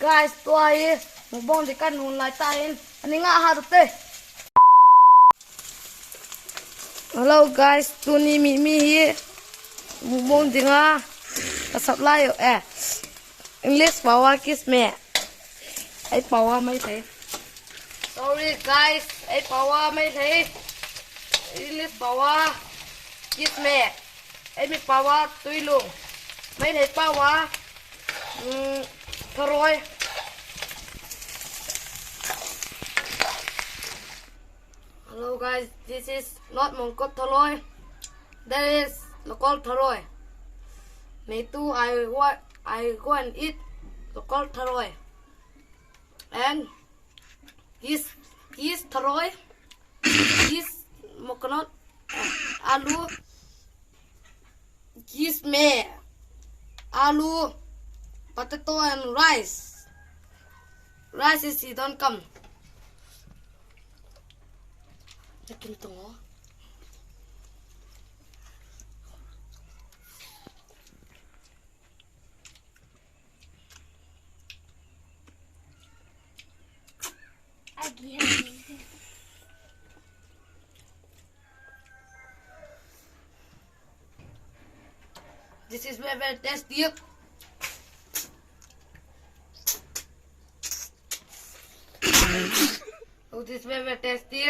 guys, Tuilung Mukbang di kan nun lai tain. Ani nga harap te. Hello guys, tuni mi hi. Mukbang di nga kasap layo English bawa kiss me. Ay bawa mai thấy. Sorry guys, ay bawa mai thấy. English bawa kiss me. Ay mi bawa Tuilung. Mai thấy bawa Thoroi. Hello guys, this is not Mongkot Thoroi. That is local Thoroi. Me too, I go and eat local Thoroi. And this Thoroi, this coconut, alu, this me, alu, potato and rice. Rice is it don't come. Yakin tungo. This is very tasty. Oh, this is very tasty.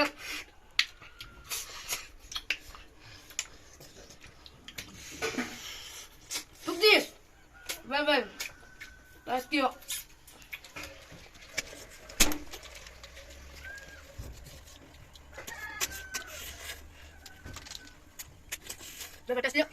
Look this. Very tasty. Very tasty.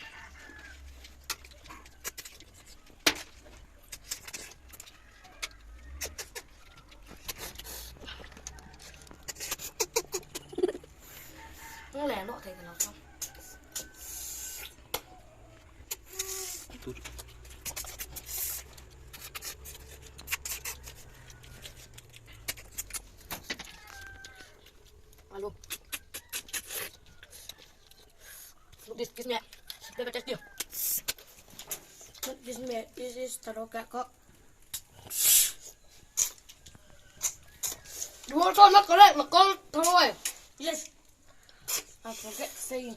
Nó lẻ lộ thấy cái nó không? Alo. Look this me. Never test you. Look this me. This is Thoroi cock. You also not correct. Look all Thoroi. Yes. I forget saying.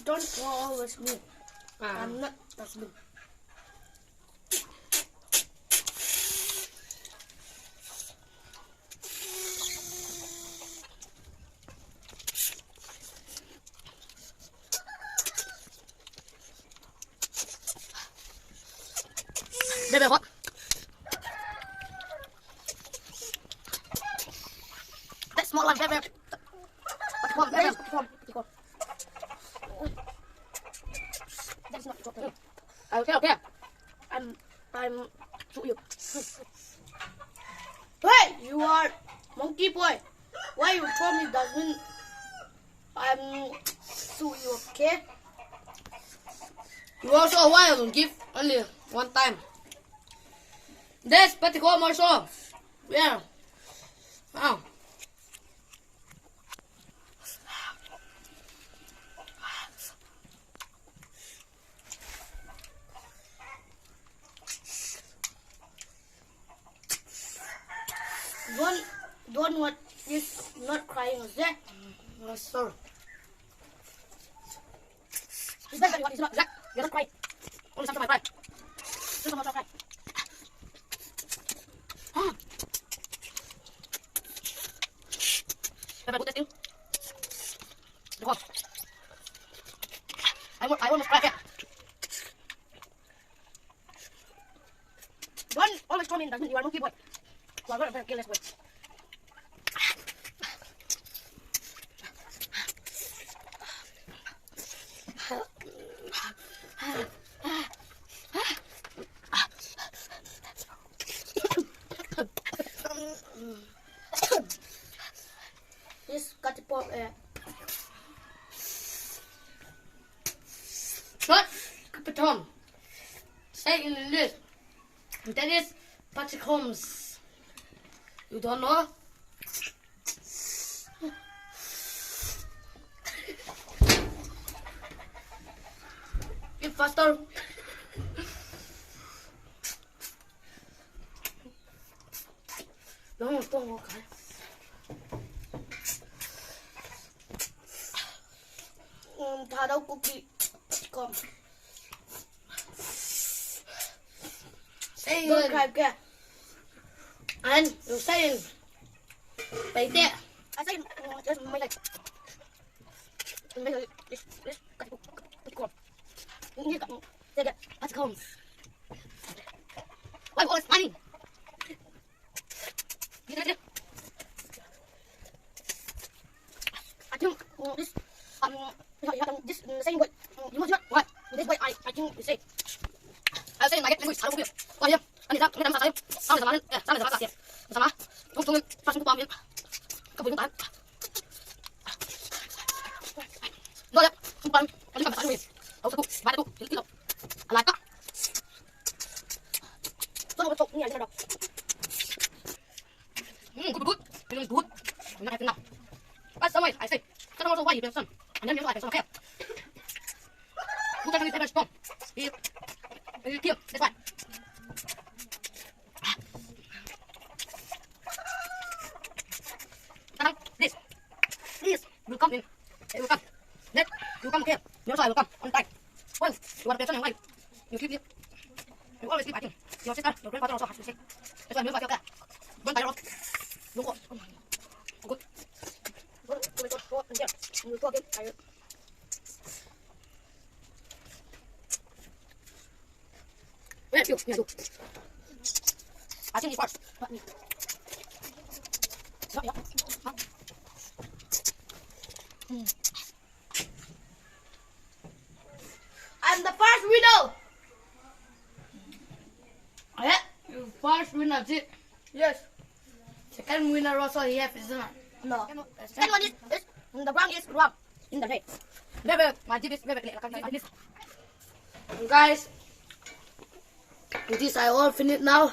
Don't fall with me. I'm not husband. Baby, what? Small one, very. That's not chocolate. Okay. I'm shoot you. Hey, you are monkey boy. Why you told me doesn't I'm shoot you, okay? You also why I don't give only one time. This particular also. Yeah. Oh. Don't want this not crying, is there? Sorry. Is that what is not Zach? You're not crying. Only sometimes I cry. Just sometimes I cry. Have I put this thing? The wall. I almost cry here. Don't always come in, doesn't you are a monkey boy. You are very careless boy. This got the pop What? Kapiton. Say in English. That is Patrick Holmes. You don't know? If faster. Don't okay. Thả đâu cookie. Come. Say good crab kìa. And you saying. Bấy tệ. I say just make like. Make like this. Come. You got. Take it. Let's come. Why all is money? Get. I think this this saying what you want what this way I think you say I say like language sao biết coi nhá anh ra làm sao sao làm sao làm sao sama không không phát sinh của bao nhiêu các bạn chúng ta rồi ạ không bằng anh làm sao mình ông sẽ ba đứa chỉ kilo lại đó tôi không có nghe đâu good feeling good I'm not having enough but some way I say I don't know why you been son and then you like some care who doesn't ever strong you kill that's why this will come in it will come let you come here your side will come on time well you want to be something like you keep it you always keep acting your sister your grandfather also has to say that's why you like that don't die wrong đúng rồi good you talk again where you I think it's first not me yeah I'm the first winner. Yeah, you first winner, it? Yes. Second winner also here, isn't it? No. Second one is the brown is wrong in the red. My tip is guys, this I all finished now.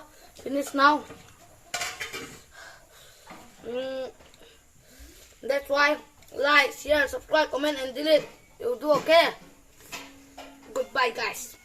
That's why like, share, subscribe, comment and delete. You do okay. Goodbye guys.